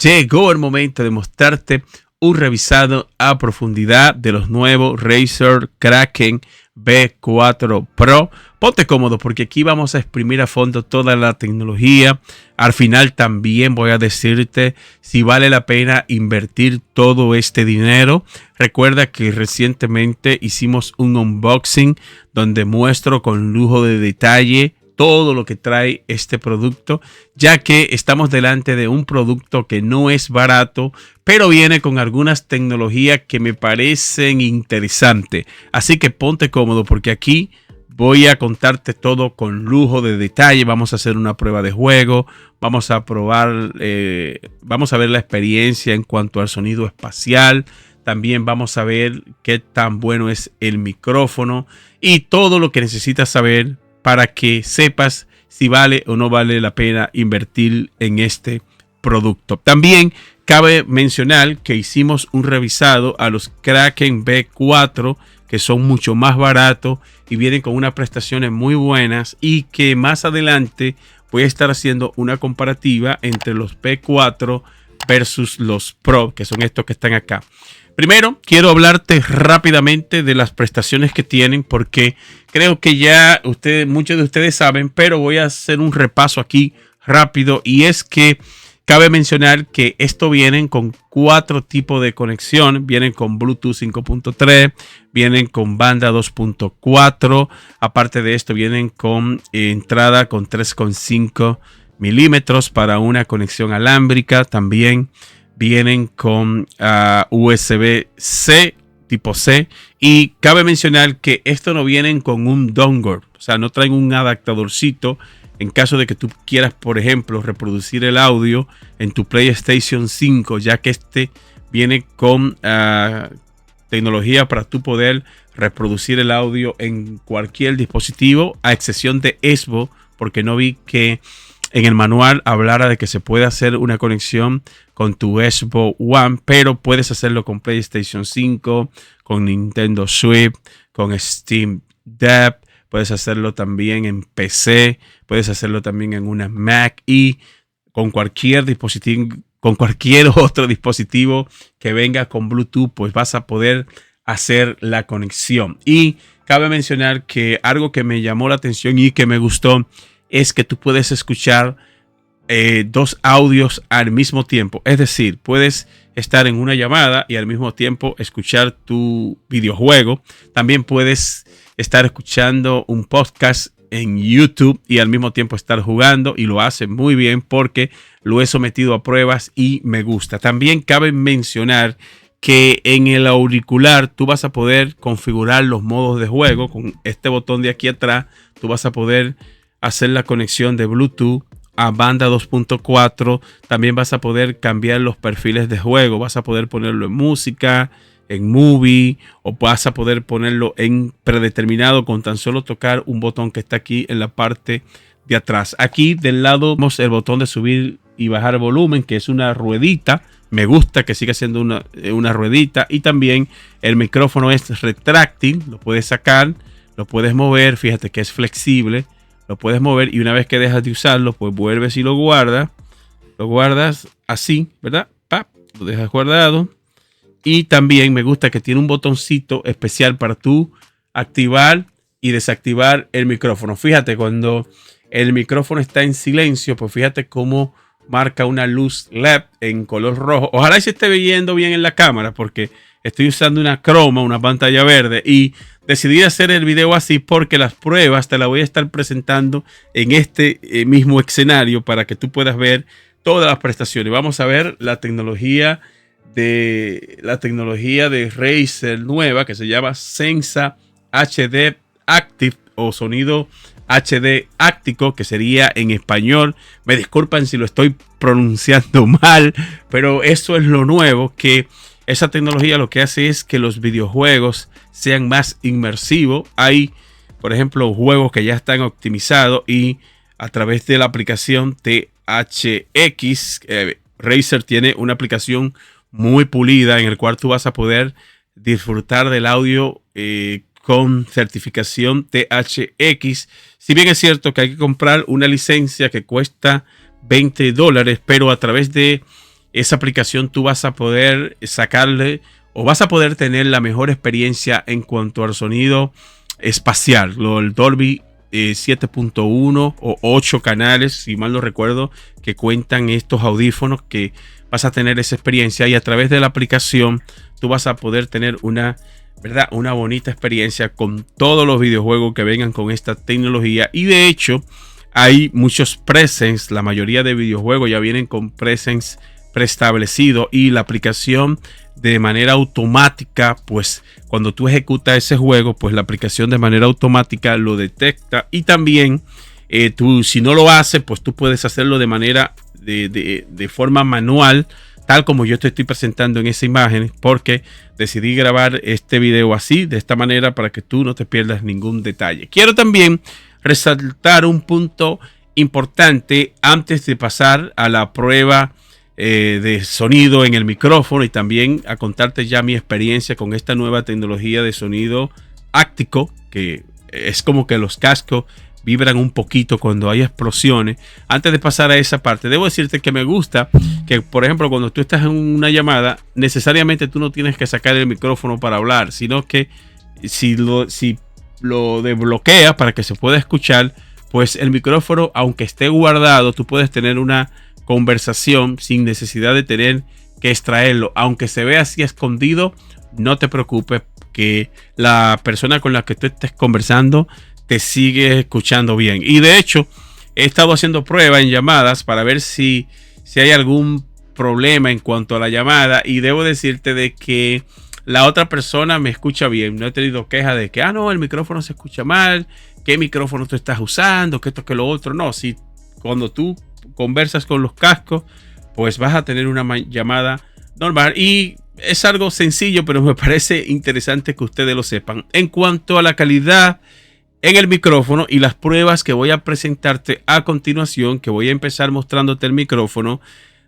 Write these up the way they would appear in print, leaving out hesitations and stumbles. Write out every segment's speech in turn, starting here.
Llegó el momento de mostrarte un revisado a profundidad de los nuevos Razer Kraken V4 Pro. Ponte cómodo porque aquí vamos a exprimir a fondo toda la tecnología. Al final también voy a decirte si vale la pena invertir todo este dinero. Recuerda que recientemente hicimos un unboxing donde muestro con lujo de detalle todo lo que trae este producto, ya que estamos delante de un producto que no es barato, pero viene con algunas tecnologías que me parecen interesantes. Así que ponte cómodo porque aquí voy a contarte todo con lujo de detalle. Vamos a hacer una prueba de juego, vamos a probar, vamos a ver la experiencia en cuanto al sonido espacial. También vamos a ver qué tan bueno es el micrófono y todo lo que necesitas saber para que sepas si vale o no vale la pena invertir en este producto. También cabe mencionar que hicimos un revisado a los Kraken V4, que son mucho más baratos y vienen con unas prestaciones muy buenas, y que más adelante voy a estar haciendo una comparativa entre los V4 versus los Pro, que son estos que están acá. Primero, quiero hablarte rápidamente de las prestaciones que tienen, porque creo que ya muchos de ustedes saben, pero voy a hacer un repaso aquí rápido. Y es que cabe mencionar que esto vienen con 4 tipos de conexión. Vienen con Bluetooth 5.3, vienen con banda 2.4. Aparte de esto, vienen con entrada con 3,5 milímetros para una conexión alámbrica. También vienen con USB-C tipo C, y cabe mencionar que esto no vienen con un dongle, o sea, no traen un adaptadorcito en caso de que tú quieras, por ejemplo, reproducir el audio en tu PlayStation 5, ya que este viene con tecnología para tú poder reproducir el audio en cualquier dispositivo, a excepción de Xbox, porque no vi que en el manual hablara de que se puede hacer una conexión con tu Xbox One, pero puedes hacerlo con PlayStation 5, con Nintendo Switch, con Steam Deck, puedes hacerlo también en PC, puedes hacerlo también en una Mac y con cualquier dispositivo, con cualquier otro dispositivo que venga con Bluetooth, pues vas a poder hacer la conexión. Y cabe mencionar que algo que me llamó la atención y que me gustó es que tú puedes escuchar 2 audios al mismo tiempo. Es decir, puedes estar en una llamada y al mismo tiempo escuchar tu videojuego. También puedes estar escuchando un podcast en YouTube y al mismo tiempo estar jugando, y lo hace muy bien porque lo he sometido a pruebas y me gusta. También cabe mencionar que en el auricular tú vas a poder configurar los modos de juego. Con este botón de aquí atrás tú vas a poder hacer la conexión de Bluetooth a banda 2.4. También vas a poder cambiar los perfiles de juego. Vas a poder ponerlo en música, en movie, o vas a poder ponerlo en predeterminado con tan solo tocar un botón que está aquí en la parte de atrás. Aquí del lado vemos el botón de subir y bajar volumen, que es una ruedita. Me gusta que siga siendo una ruedita. Y también el micrófono es retráctil. Lo puedes sacar, lo puedes mover. Fíjate que es flexible. Lo puedes mover y una vez que dejas de usarlo, pues vuelves y lo guardas. Lo guardas así, ¿verdad? ¡Pap! Lo dejas guardado. Y también me gusta que tiene un botoncito especial para tú activar y desactivar el micrófono. Fíjate, cuando el micrófono está en silencio, pues fíjate cómo marca una luz LED en color rojo. Ojalá y se esté viendo bien en la cámara, porque estoy usando una croma, una pantalla verde, y decidí hacer el video así porque las pruebas te las voy a estar presentando en este mismo escenario para que tú puedas ver todas las prestaciones. Vamos a ver la tecnología de Razer nueva, que se llama Sensa HD Active, o sonido HD áctico, que sería en español. Me disculpan si lo estoy pronunciando mal, pero eso es lo nuevo, que esa tecnología lo que hace es que los videojuegos sean más inmersivos. Hay, por ejemplo, juegos que ya están optimizados, y a través de la aplicación THX, Razer tiene una aplicación muy pulida en el cual tú vas a poder disfrutar del audio con certificación THX. Si bien es cierto que hay que comprar una licencia que cuesta $20, pero a través de esa aplicación tú vas a poder sacarle o vas a poder tener la mejor experiencia en cuanto al sonido espacial. El Dolby 7.1 o 8 canales, si mal no recuerdo, que cuentan estos audífonos, que vas a tener esa experiencia, y a través de la aplicación tú vas a poder tener una bonita experiencia con todos los videojuegos que vengan con esta tecnología. Y de hecho hay muchos presets, la mayoría de videojuegos ya vienen con presets preestablecido, y la aplicación de manera automática, pues cuando tú ejecutas ese juego, pues la aplicación de manera automática lo detecta. Y también tú, si no lo haces, pues tú puedes hacerlo de manera de forma manual, tal como yo te estoy presentando en esa imagen, porque decidí grabar este video así, de esta manera, para que tú no te pierdas ningún detalle. Quiero también resaltar un punto importante antes de pasar a la prueba de sonido en el micrófono, y también a contarte ya mi experiencia con esta nueva tecnología de sonido áctico, que es como que los cascos vibran un poquito cuando hay explosiones. Antes de pasar a esa parte, debo decirte que me gusta que, por ejemplo, cuando tú estás en una llamada, necesariamente tú no tienes que sacar el micrófono para hablar, sino que si lo desbloqueas para que se pueda escuchar, pues el micrófono, aunque esté guardado, tú puedes tener una conversación sin necesidad de tener que extraerlo. Aunque se vea así escondido, no te preocupes, que la persona con la que tú estés conversando te sigue escuchando bien. Y de hecho, he estado haciendo pruebas en llamadas para ver si hay algún problema en cuanto a la llamada, y debo decirte de que la otra persona me escucha bien. No he tenido queja de que, no, el micrófono se escucha mal, qué micrófono tú estás usando, que esto, que lo otro. No, si cuando tú conversas con los cascos, pues vas a tener una llamada normal, y es algo sencillo, pero me parece interesante que ustedes lo sepan. En cuanto a la calidad en el micrófono y las pruebas que voy a presentarte a continuación, que voy a empezar mostrándote el micrófono,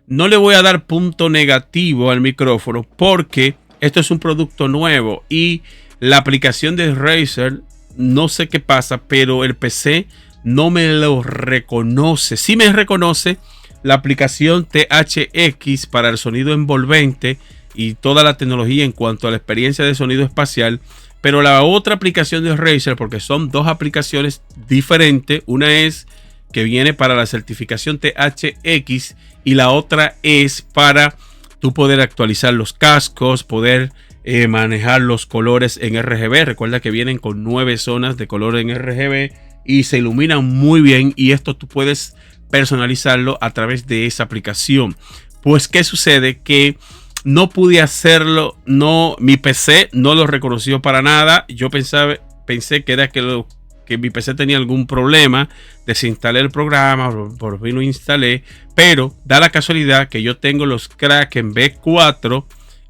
no le voy a dar punto negativo al micrófono, porque esto es un producto nuevo y la aplicación de Razer, no sé qué pasa, pero el PC no me lo reconoce. Sí me reconoce la aplicación THX para el sonido envolvente y toda la tecnología en cuanto a la experiencia de sonido espacial, pero la otra aplicación de Razer, porque son dos aplicaciones diferentes, una es que viene para la certificación THX y la otra es para tú poder actualizar los cascos, poder manejar los colores en RGB. Recuerda que vienen con 9 zonas de color en RGB y se iluminan muy bien, y esto tú puedes personalizarlo a través de esa aplicación. Pues ¿qué sucede? Que no pude hacerlo, no, mi PC no lo reconoció para nada. Yo pensé que era que mi PC tenía algún problema, desinstalé el programa, por fin lo instalé, pero da la casualidad que yo tengo los Kraken V4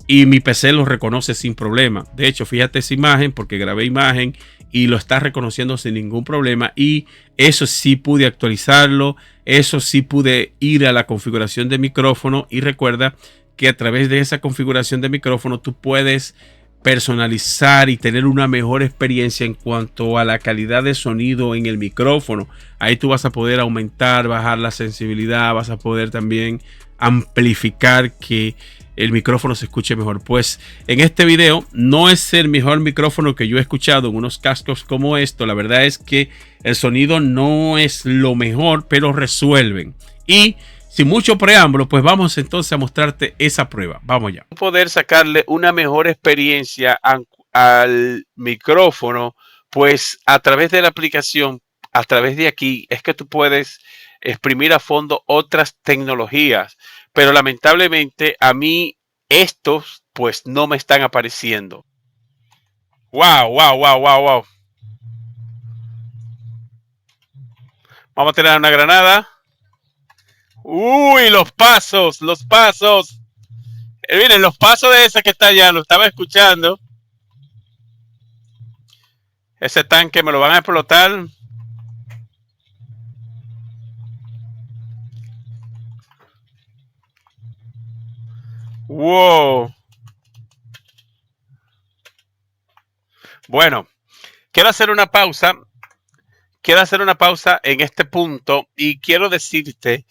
y mi PC los reconoce sin problema. De hecho, fíjate esa imagen, porque grabé imagen y lo está reconociendo sin ningún problema, y eso sí pude actualizarlo, eso sí pude ir a la configuración de micrófono, y recuerda que a través de esa configuración de micrófono tú puedes personalizar y tener una mejor experiencia en cuanto a la calidad de sonido en el micrófono. Ahí tú vas a poder aumentar, bajar la sensibilidad, vas a poder también amplificar que el micrófono se escuche mejor. Pues en este video no es el mejor micrófono que yo he escuchado en unos cascos como esto. La verdad es que el sonido no es lo mejor, pero resuelven. Y sin mucho preámbulo, pues vamos entonces a mostrarte esa prueba. Vamos ya. Poder sacarle una mejor experiencia al micrófono, pues a través de la aplicación, a través de aquí, es que tú puedes exprimir a fondo otras tecnologías. Pero lamentablemente a mí estos pues no me están apareciendo. Wow, wow, wow, wow, wow. Vamos a tirar una granada. Uy, los pasos, los pasos. Miren, los pasos de ese que está allá, lo estaba escuchando. Ese tanque me lo van a explotar. Wow. Bueno, quiero hacer una pausa. Quiero hacer una pausa en este punto y quiero decirte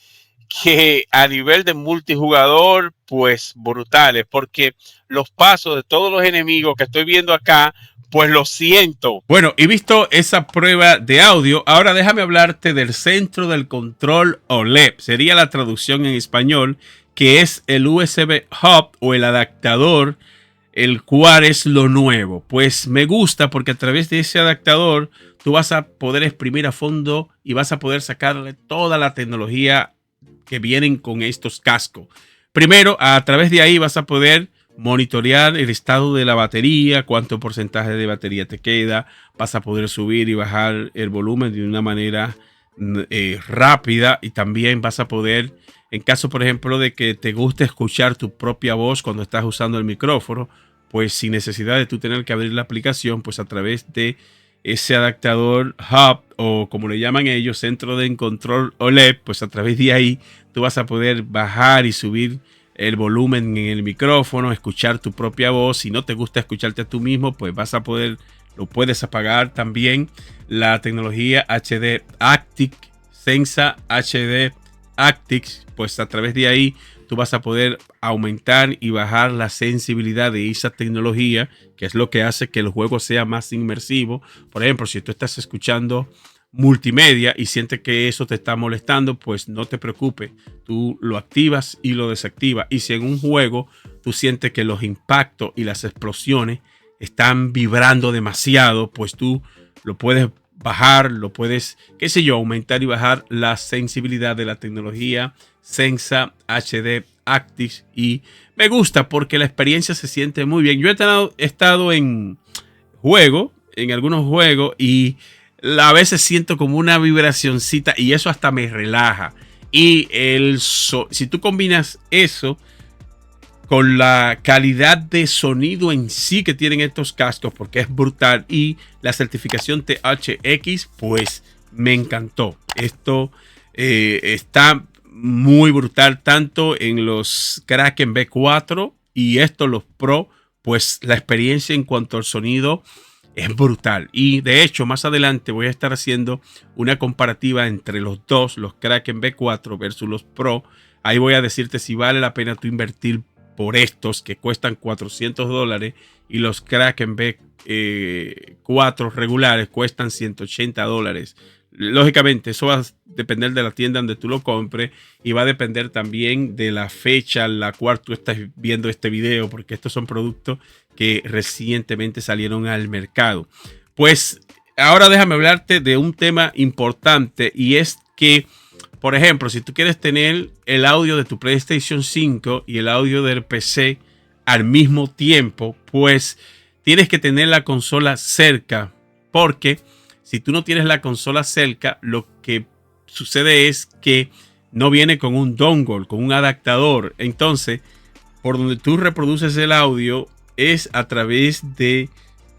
que a nivel de multijugador, pues brutales, porque los pasos de todos los enemigos que estoy viendo acá, pues lo siento. Bueno, y visto esa prueba de audio, ahora déjame hablarte del centro del control OLED. Sería la traducción en español, que es el USB Hub o el adaptador, el cual es lo nuevo. Pues me gusta porque a través de ese adaptador tú vas a poder exprimir a fondo y vas a poder sacarle toda la tecnología que vienen con estos cascos. Primero, a través de ahí vas a poder monitorear el estado de la batería, cuánto porcentaje de batería te queda, vas a poder subir y bajar el volumen de una manera rápida, y también vas a poder, en caso por ejemplo de que te guste escuchar tu propia voz cuando estás usando el micrófono, pues sin necesidad de tú tener que abrir la aplicación, pues a través de ese adaptador hub, o como le llaman ellos, centro de control OLED, pues a través de ahí tú vas a poder bajar y subir el volumen en el micrófono, escuchar tu propia voz. Si no te gusta escucharte a tú mismo, pues vas a poder, lo puedes apagar. También la tecnología HD Actic, Sensa HD Actic, pues a través de ahí tú vas a poder aumentar y bajar la sensibilidad de esa tecnología, que es lo que hace que el juego sea más inmersivo. Por ejemplo, si tú estás escuchando multimedia y sientes que eso te está molestando, pues no te preocupes, tú lo activas y lo desactivas. Y si en un juego tú sientes que los impactos y las explosiones están vibrando demasiado, pues tú lo puedes bajar, lo puedes, qué sé yo, aumentar y bajar la sensibilidad de la tecnología Sensa HD Active. Y me gusta porque la experiencia se siente muy bien. Yo he estado en algunos juegos, y a veces siento como una vibracioncita y eso hasta me relaja. Y si tú combinas eso con la calidad de sonido en sí que tienen estos cascos, porque es brutal, y la certificación THX, pues me encantó. Esto está muy brutal, tanto en los Kraken V4 y estos, los Pro, pues la experiencia en cuanto al sonido es brutal. Y de hecho, más adelante voy a estar haciendo una comparativa entre los dos, los Kraken V4 versus los Pro. Ahí voy a decirte si vale la pena tú invertir por estos que cuestan $400 y los Kraken V4 regulares cuestan $180. Lógicamente, eso va a depender de la tienda donde tú lo compres, y va a depender también de la fecha en la cual tú estás viendo este video, porque estos son productos que recientemente salieron al mercado. Pues ahora déjame hablarte de un tema importante, y es que, por ejemplo, si tú quieres tener el audio de tu PlayStation 5 y el audio del PC al mismo tiempo, pues tienes que tener la consola cerca, porque si tú no tienes la consola cerca, lo que sucede es que no viene con un dongle, con un adaptador. Entonces, por donde tú reproduces el audio es a través de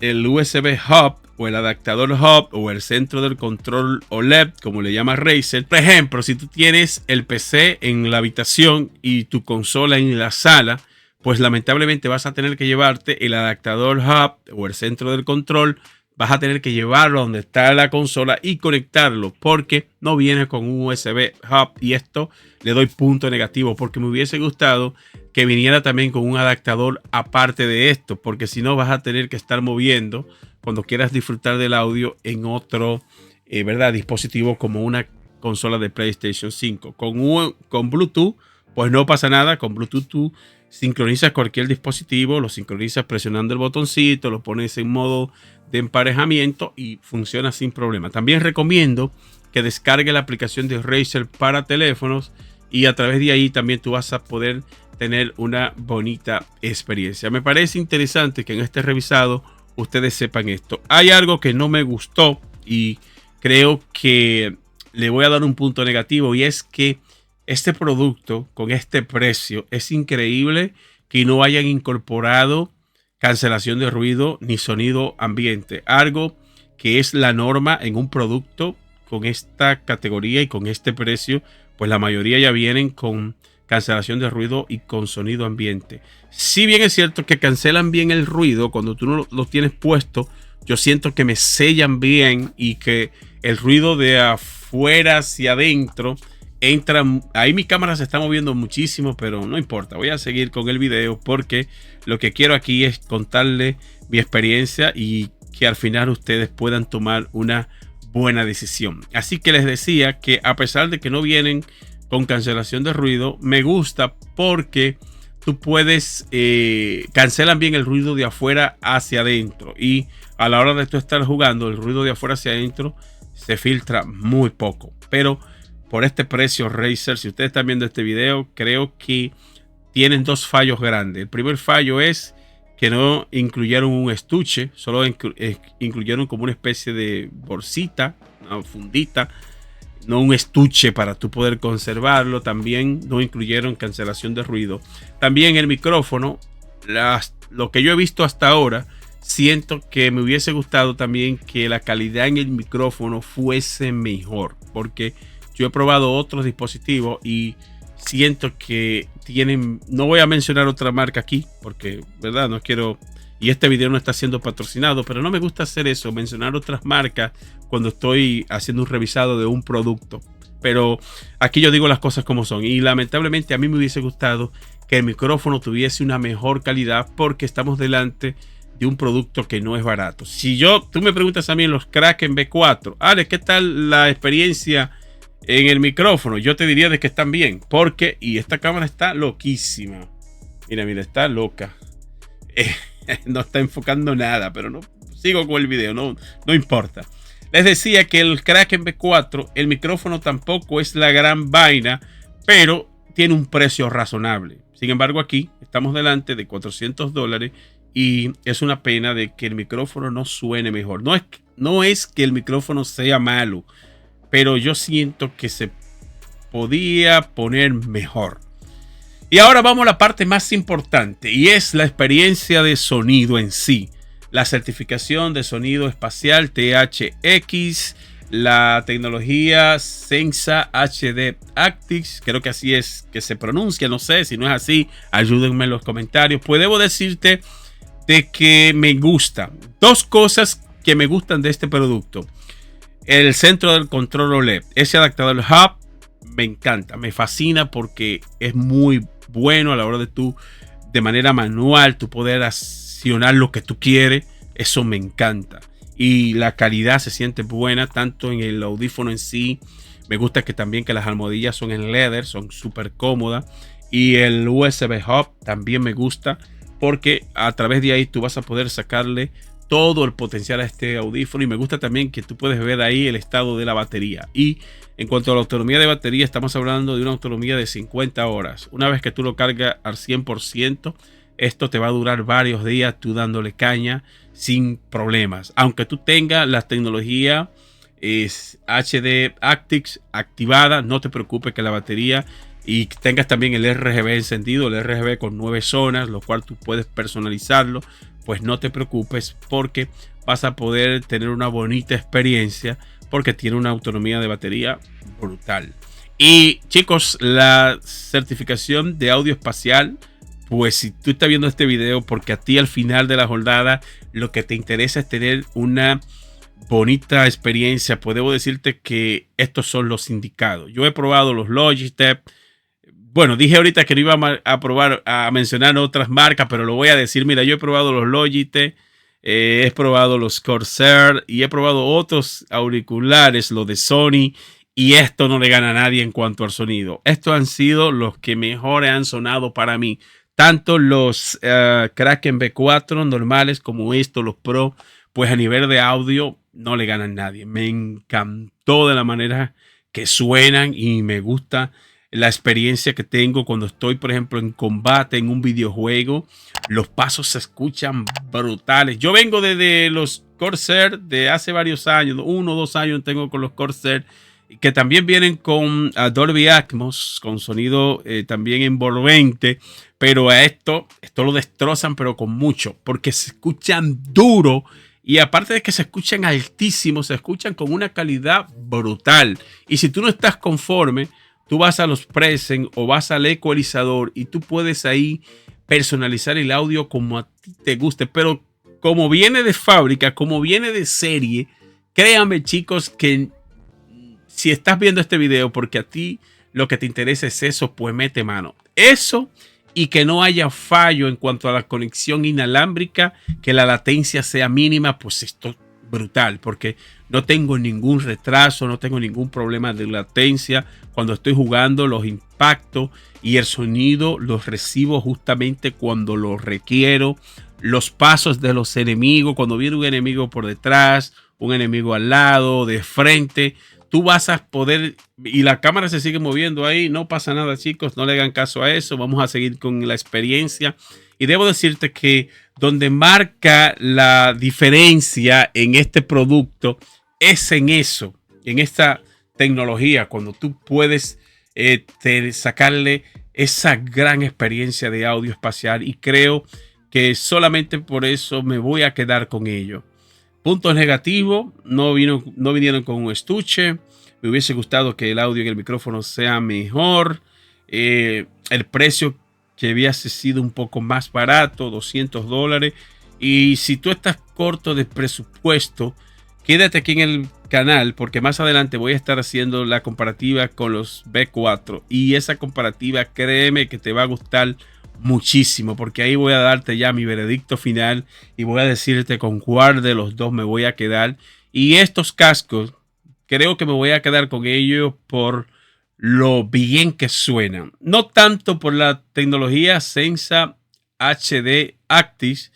el USB Hub o el adaptador Hub o el centro del control OLED, como le llama Razer. Por ejemplo, si tú tienes el PC en la habitación y tu consola en la sala, pues lamentablemente vas a tener que llevarte el adaptador Hub o el centro del control. Vas a tener que llevarlo a donde está la consola y conectarlo, porque no viene con un USB Hub, y esto le doy punto negativo, porque me hubiese gustado que viniera también con un adaptador aparte de esto, porque si no vas a tener que estar moviendo cuando quieras disfrutar del audio en otro dispositivo como una consola de PlayStation 5. Con Bluetooth pues no pasa nada. Con Bluetooth tú sincronizas cualquier dispositivo, lo sincronizas presionando el botoncito, lo pones en modo de emparejamiento y funciona sin problema. También recomiendo que descargue la aplicación de Razer para teléfonos, y a través de ahí también tú vas a poder tener una bonita experiencia. Me parece interesante que en este revisado ustedes sepan esto. Hay algo que no me gustó y creo que le voy a dar un punto negativo, y es que este producto con este precio, es increíble que no hayan incorporado cancelación de ruido ni sonido ambiente, algo que es la norma en un producto con esta categoría y con este precio. Pues la mayoría ya vienen con cancelación de ruido y con sonido ambiente. Si bien es cierto que cancelan bien el ruido cuando tú no lo tienes puesto, yo siento que me sellan bien y que el ruido de afuera hacia adentro ahí mi cámara se está moviendo muchísimo, pero no importa, voy a seguir con el video porque lo que quiero aquí es contarle mi experiencia y que al final ustedes puedan tomar una buena decisión. Así que les decía que a pesar de que no vienen con cancelación de ruido, me gusta porque tú puedes cancelan bien el ruido de afuera hacia adentro, y a la hora de tú estar jugando el ruido de afuera hacia adentro se filtra muy poco. Pero por este precio, Razer, si ustedes están viendo este video, creo que tienen dos fallos grandes. El primer fallo es que no incluyeron un estuche, solo incluyeron como una especie de bolsita, una fundita, no un estuche para tú poder conservarlo. También no incluyeron cancelación de ruido. También el micrófono, lo que yo he visto hasta ahora, siento que me hubiese gustado también que la calidad en el micrófono fuese mejor, porque yo he probado otros dispositivos y siento que tienen, no voy a mencionar otra marca aquí porque, verdad, no quiero, y este video no está siendo patrocinado, pero no me gusta hacer eso, mencionar otras marcas cuando estoy haciendo un revisado de un producto. Pero aquí yo digo las cosas como son, y lamentablemente a mí me hubiese gustado que el micrófono tuviese una mejor calidad, porque estamos delante de un producto que no es barato. Si tú me preguntas a mí en los Kraken V4, Ale, ¿qué tal la experiencia en el micrófono? Yo te diría de que están bien, porque, y esta cámara está loquísima. Mira, está loca. No está enfocando nada, pero no sigo con el video, no importa. Les decía que el Kraken V4, el micrófono tampoco es la gran vaina, pero tiene un precio razonable. Sin embargo, aquí estamos delante de $400 y es una pena de que el micrófono no suene mejor. No es que el micrófono sea malo, pero yo siento que se podía poner mejor. Y ahora vamos a la parte más importante, y es la experiencia de sonido en sí. La certificación de sonido espacial THX, la tecnología Sensa HD Actix, creo que así es que se pronuncia, no sé, si no es así, ayúdenme en los comentarios. Pues debo decirte de que me gusta. Dos cosas que me gustan de este producto. El centro del control OLED, ese adaptador hub, me encanta, me fascina porque es muy bueno a la hora de tú, de manera manual, tú poder accionar lo que tú quieres. Eso me encanta. Y la calidad se siente buena, tanto en el audífono en sí. Me gusta que también que las almohadillas son en leather, son súper cómodas. Y el USB hub también me gusta, porque a través de ahí tú vas a poder sacarle todo el potencial a este audífono. Y me gusta también que tú puedes ver ahí el estado de la batería. Y en cuanto a la autonomía de batería, estamos hablando de una autonomía de 50 horas. Una vez que tú lo cargas al 100%, esto te va a durar varios días tú dándole caña sin problemas. Aunque tú tengas la tecnología HD Actix activada, no te preocupes que la batería, y tengas también el RGB encendido, el RGB con 9 zonas, lo cual tú puedes personalizarlo, pues no te preocupes, porque vas a poder tener una bonita experiencia, porque tiene una autonomía de batería brutal. Y chicos, la certificación de audio espacial, pues si tú estás viendo este video porque a ti al final de la jornada lo que te interesa es tener una bonita experiencia, pues debo decirte que estos son los indicados. Yo he probado los Logitech. Bueno, dije ahorita que no iba a mencionar otras marcas, pero lo voy a decir. Mira, yo he probado los Logitech, he probado los Corsair y he probado otros auriculares, los de Sony, y esto no le gana a nadie en cuanto al sonido. Estos han sido los que mejor han sonado para mí. Tanto los Kraken V4 normales como estos, los Pro, pues a nivel de audio no le ganan a nadie. Me encantó de la manera que suenan y me gusta la experiencia que tengo cuando estoy, por ejemplo, en combate, en un videojuego. Los pasos se escuchan brutales. Yo vengo desde los Corsair de hace varios años, 1 o 2 años tengo con los Corsair, que también vienen con Dolby Atmos, con sonido también envolvente, pero a esto lo destrozan, pero con mucho, porque se escuchan duro. Y aparte de que se escuchan altísimos, se escuchan con una calidad brutal. Y si tú no estás conforme, tú vas a los presets o vas al ecualizador y tú puedes ahí personalizar el audio como a ti te guste. Pero como viene de fábrica, como viene de serie, créanme chicos que si estás viendo este video porque a ti lo que te interesa es eso, pues mete mano. Eso y que no haya fallo en cuanto a la conexión inalámbrica, que la latencia sea mínima, pues esto brutal, porque no tengo ningún retraso, no tengo ningún problema de latencia. Cuando estoy jugando, los impactos y el sonido los recibo justamente cuando los requiero. Los pasos de los enemigos, cuando viene un enemigo por detrás, un enemigo al lado, de frente, tú vas a poder, y la cámara se sigue moviendo ahí, no pasa nada, chicos, no le hagan caso a eso, vamos a seguir con la experiencia. Y debo decirte que donde marca la diferencia en este producto es en eso, en esta tecnología, cuando tú puedes sacarle esa gran experiencia de audio espacial, y creo que solamente por eso me voy a quedar con ello. Puntos negativos, no vinieron con un estuche. Me hubiese gustado que el audio en el micrófono sea mejor. El precio que hubiese sido un poco más barato, $200. Y si tú estás corto de presupuesto, quédate aquí en el canal, porque más adelante voy a estar haciendo la comparativa con los B4. Y esa comparativa, créeme que te va a gustar muchísimo, porque ahí voy a darte ya mi veredicto final y voy a decirte con cuál de los dos me voy a quedar. Y estos cascos, creo que me voy a quedar con ellos por lo bien que suenan, no tanto por la tecnología Sensa HD Actis.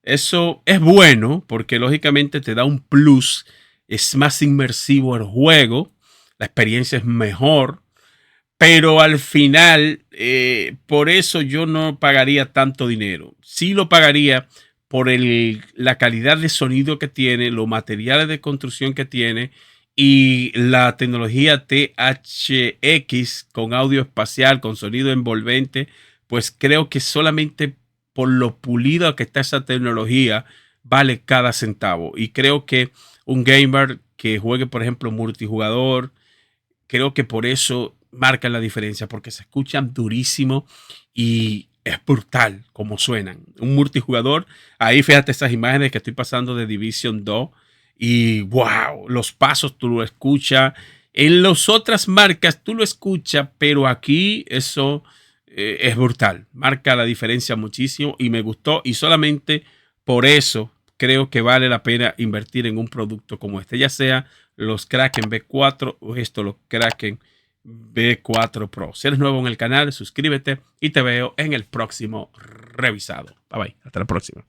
Eso es bueno porque lógicamente te da un plus, es más inmersivo el juego, la experiencia es mejor. Pero al final, por eso yo no pagaría tanto dinero. Sí lo pagaría por la calidad de sonido que tiene, los materiales de construcción que tiene y la tecnología THX con audio espacial, con sonido envolvente. Pues creo que solamente por lo pulido que está esa tecnología vale cada centavo. Y creo que un gamer que juegue, por ejemplo, multijugador, creo que por eso marcan la diferencia, porque se escuchan durísimo y es brutal como suenan. Un multijugador, ahí fíjate esas imágenes que estoy pasando de Division 2 y wow, los pasos tú lo escuchas. En las otras marcas tú lo escuchas, pero aquí eso es brutal. Marca la diferencia muchísimo y me gustó, y solamente por eso creo que vale la pena invertir en un producto como este, ya sea los Kraken B4 o los Kraken B4 Pro. Si eres nuevo en el canal, suscríbete y te veo en el próximo revisado. Bye bye, hasta la próxima.